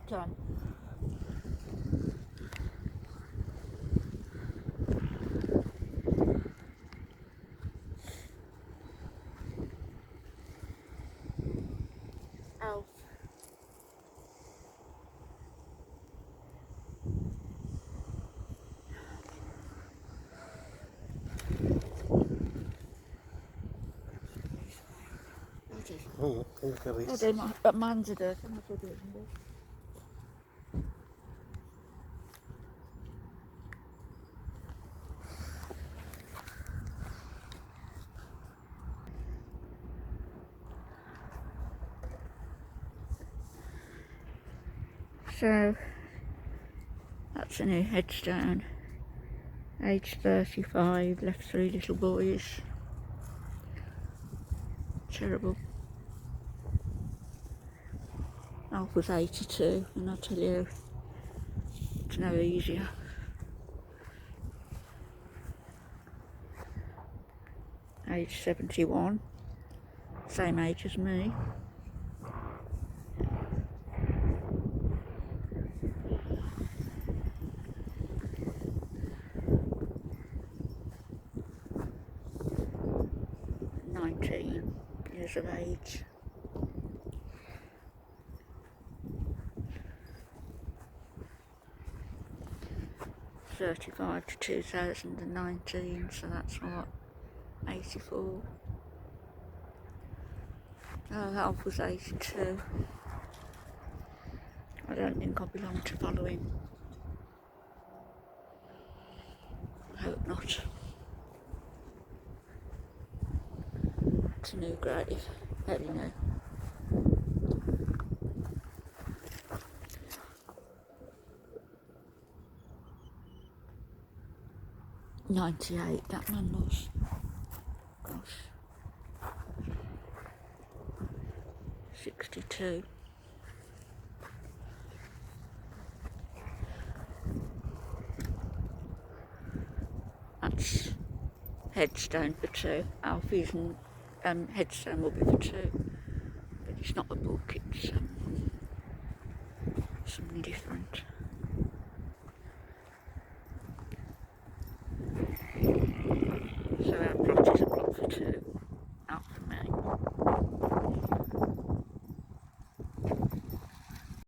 done. Alf. Dat man ze er, dat moet je doen. So that's a new headstone. Age 35, left 3 little boys. Terrible. Alf was 82, and I'll tell you, it's no easier. Age 71, same age as me. Years of age. '35 to 2019, so that's what, 84. Oh, Alf was 82. I don't think I'll be long to follow him. I hope not. It's a new grave, very new. '98, that man was. Gosh. 62. That's headstone for 2. Alfie's headstone will be for 2. But it's not a book, it's something different. So Abrupt is a book for 2.